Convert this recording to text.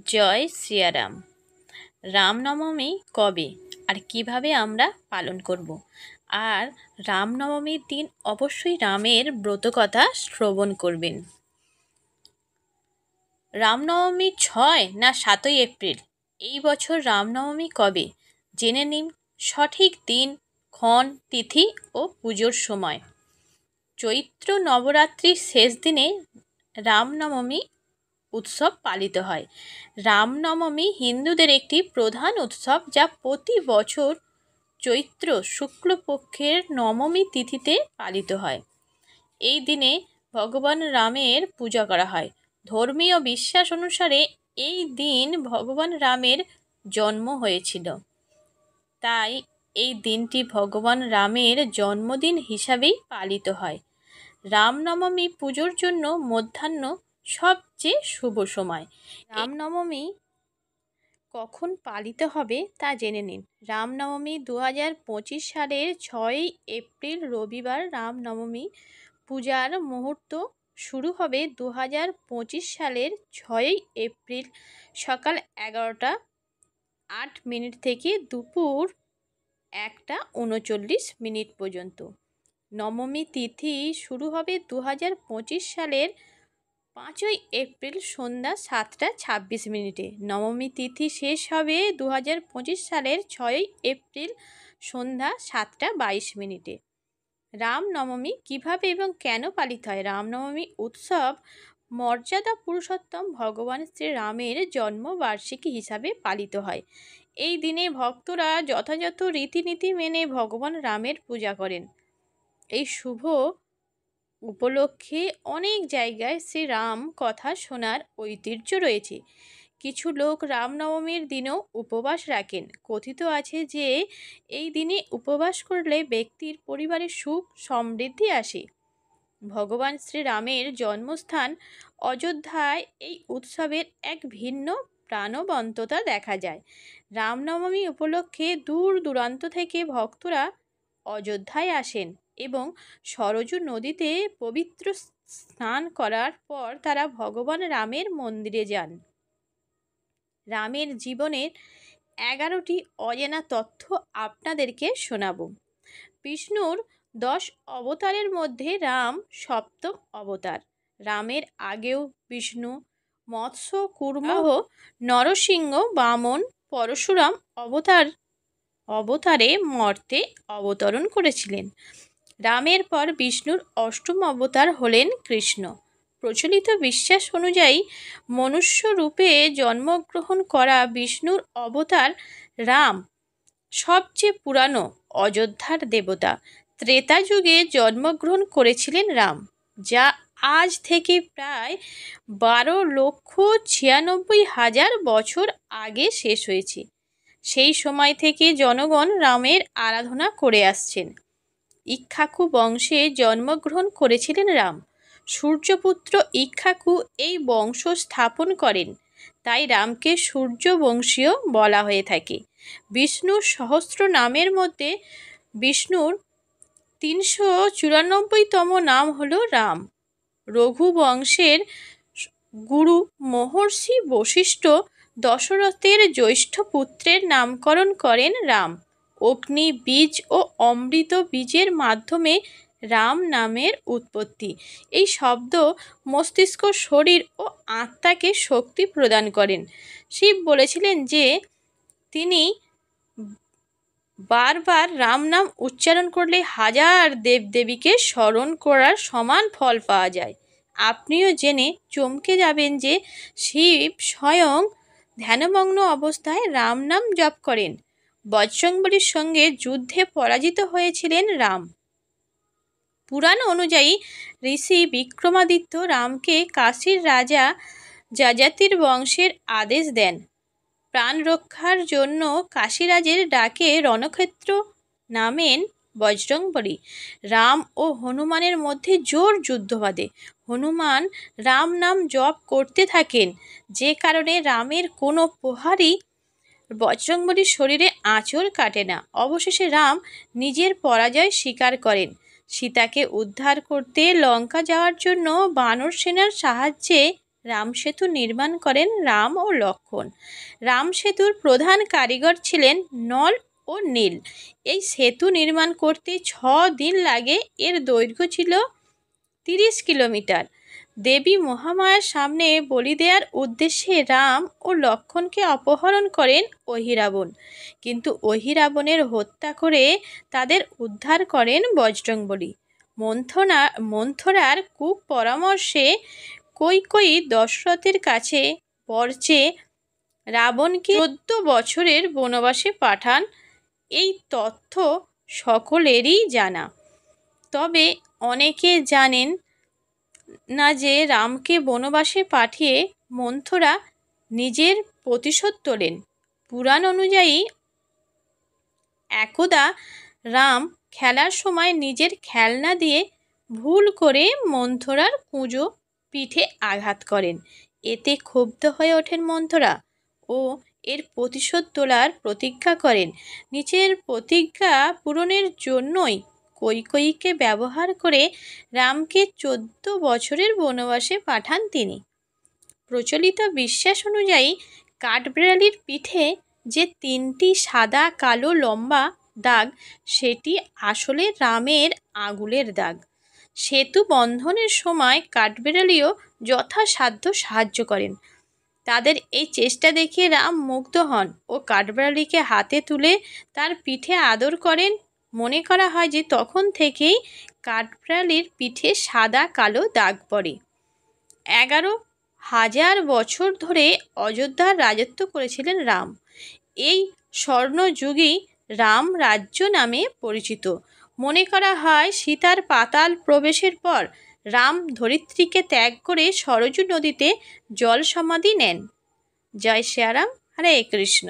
জয় সিয়ারাম। রামনবমী কবে আর কিভাবে আমরা পালন করব? আর রামনবমীর দিন অবশ্যই রামের ব্রতকথা শ্রবণ করবেন। রামনবমী 6 না 7ই এপ্রিল? এই বছর রামনবমী কবে জেনে নিন সঠিক দিন, ক্ষণ, তিথি ও পুজোর সময়। চৈত্র নবরাত্রির শেষ দিনে রামনবমী উৎসব পালিত হয়। রামনবমী হিন্দুদের একটি প্রধান উৎসব যা প্রতি বছর চৈত্র শুক্লপক্ষের নবমী তিথিতে পালিত হয়। এই দিনে ভগবান রামের পূজা করা হয়। ধর্মীয় বিশ্বাস অনুসারে এই দিন ভগবান রামের জন্ম হয়েছিল, তাই এই দিনটি ভগবান রামের জন্মদিন হিসাবেই পালিত হয়। রামনবমী পুজোর জন্য মধ্যাহ্ন সবচেয়ে শুভ সময়। রামনবমী কখন পালিত হবে তা জেনে নিন। রামনবমী 2025 সালের 6ই এপ্রিল রবিবার। রামনবমী পূজার মুহূর্ত শুরু হবে 2025 সালের 6ই এপ্রিল সকাল 11:08 থেকে দুপুর 1:39 পর্যন্ত। নবমী তিথি শুরু হবে 2025 সালের 5ই এপ্রিল সন্ধ্যা 7:26। নবমী তিথি শেষ হবে 2025 সালের 6ই এপ্রিল সন্ধ্যা 7:22। রামনবমী কীভাবে এবং কেন পালিত হয়? রামনবমী উৎসব মর্যাদা পুরুষোত্তম ভগবান শ্রীরামের জন্মবার্ষিকী হিসাবে পালিত হয়। এই দিনে ভক্তরা যথাযথ রীতিনীতি মেনে ভগবান রামের পূজা করেন। এই শুভ উপলক্ষে অনেক জায়গায় শ্রীরাম কথা শোনার ঐতিহ্য রয়েছে। কিছু লোক রামনবমীর দিনেও উপবাস রাখেন। কথিত আছে যে এই দিনে উপবাস করলে ব্যক্তির পরিবারে সুখ সমৃদ্ধি আসে। ভগবান শ্রীরামের জন্মস্থান অযোধ্যায় এই উৎসবের এক ভিন্ন প্রাণবন্ততা দেখা যায়। রামনবমী উপলক্ষে দূর দূরান্ত থেকে ভক্তরা অযোধ্যায় আসেন এবং সরযূ নদীতে পবিত্র স্নান করার পর তারা ভগবান রামের মন্দিরে যান। রামের জীবনের 11টি অজানা তথ্য আপনাদেরকে শোনাব। বিষ্ণুর 10 অবতারের মধ্যে রাম সপ্তম অবতার। রামের আগেও বিষ্ণু মৎস্য, কুর্ম, নরসিংহ, বামন, পরশুরাম অবতারে মর্তে অবতরণ করেছিলেন। রামের পর বিষ্ণুর অষ্টম অবতার হলেন কৃষ্ণ। প্রচলিত বিশ্বাস অনুযায়ী মনুষ্য রূপে জন্মগ্রহণ করা বিষ্ণুর অবতার রাম সবচেয়ে পুরানো অযোধ্যার দেবতা। ত্রেতা যুগে জন্মগ্রহণ করেছিলেন রাম, যা আজ থেকে প্রায় 12,96,000 বছর আগে শেষ হয়েছে। সেই সময় থেকে জনগণ রামের আরাধনা করে আসছেন। ইক্ষ্বাকু বংশে জন্মগ্রহণ করেছিলেন রাম। সূর্যপুত্র ইক্ষ্বাকু এই বংশ স্থাপন করেন, তাই রামকে সূর্যবংশীয় বলা হয়ে থাকে। বিষ্ণুর সহস্র নামের মধ্যে বিষ্ণুর 394তম নাম হল রাম। রঘুবংশের গুরু মহর্ষি বশিষ্ঠ দশরথের জ্যৈষ্ঠ পুত্রের নামকরণ করেন রাম। অগ্নি বীজ ও অমৃত বীজের মাধ্যমে রাম নামের উৎপত্তি। এই শব্দ মস্তিষ্ক, শরীর ও আত্মাকে শক্তি প্রদান করেন। শিব বলেছিলেন যে তিনি বারবার রাম নাম উচ্চারণ করলে 1000 দেবদেবীকে স্মরণ করার সমান ফল পাওয়া যায়। আপনিও জেনে চমকে যাবেন যে শিব স্বয়ং ধ্যানমগ্ন অবস্থায় রাম নাম জপ করেন। বজরংবলীর সঙ্গে যুদ্ধে পরাজিত হয়েছিলেন রাম। পুরাণ অনুযায়ী ঋষি বিক্রমাদিত্য রামকে কাশীর রাজা যযাতির বংশের আদেশ দেন। প্রাণ রক্ষার জন্য কাশীরাজের ডাকে রণক্ষেত্র নামেন বজরংবলী। রাম ও হনুমানের মধ্যে জোর যুদ্ধ বাধে। হনুমান রাম নাম জপ করতে থাকেন, যে কারণে রামের কোনো প্রহারই বজরংবলীর শরীরে আঁচড় কাটে না। অবশেষে রাম নিজের পরাজয় স্বীকার করেন। সীতাকে উদ্ধার করতে লঙ্কা যাওয়ার জন্য বানর সেনার সাহায্যে রাম সেতু নির্মাণ করেন রাম ও লক্ষ্মণ। রাম সেতুর প্রধান কারিগর ছিলেন নল ও নীল। এই সেতু নির্মাণ করতে 6 দিন লাগে। এর দৈর্ঘ্য ছিল 30 কিলোমিটার। দেবী মহামায়ার সামনে বলি দেওয়ার উদ্দেশ্যে রাম ও লক্ষ্মণকে অপহরণ করেন অহিরাবণ, কিন্তু অহিরাবণের হত্যা করে তাদের উদ্ধার করেন বজরংবলী। মন্থরার কুপরামর্শে কৈকেয়ী দশরথের কাছে বর চেয়ে রাবণকে 14 বছরের বনবাসে পাঠান। এই তথ্য সকলেরই জানা, তবে অনেকে জানেন না যে রামকে বনবাসে পাঠিয়ে মন্থরা নিজের প্রতিশোধ তোলেন। পুরাণ অনুযায়ী একদা রাম খেলার সময় নিজের খেলনা দিয়ে ভুল করে মন্থরার কুঁজো পিঠে আঘাত করেন। এতে ক্ষুব্ধ হয়ে ওঠেন মন্থরা ও এর প্রতিশোধ তোলার প্রতিজ্ঞা করেন। নিজের প্রতিজ্ঞা পূরণের জন্যই কৈকেয়ীকে ব্যবহার করে রামকে 14 বছরের বনবাসে পাঠান তিনি। প্রচলিত বিশ্বাস অনুযায়ী কাঠবিড়ালির পিঠে যে 3টি সাদা কালো লম্বা দাগ, সেটি আসলে রামের আঙুলের দাগ। সেতু বন্ধনের সময় কাঠবিড়ালিও যথাসাধ্য সাহায্য করেন। তাদের এই চেষ্টা দেখে রাম মুগ্ধ হন ও কাঠবিড়ালিকে হাতে তুলে তার পিঠে আদর করেন। মনে করা হয় যে তখন থেকেই কাঠবিড়ালির পিঠে সাদা কালো দাগ পড়ে। 11,000 বছর ধরে অযোধ্যার রাজত্ব করেছিলেন রাম। এই স্বর্ণযুগই রাম রাজ্য নামে পরিচিত। মনে করা হয় সীতার পাতাল প্রবেশের পর রাম ধরিত্রীকে ত্যাগ করে সরযূ নদীতে জল সমাধি নেন। জয় শ্রীরাম, হরে কৃষ্ণ।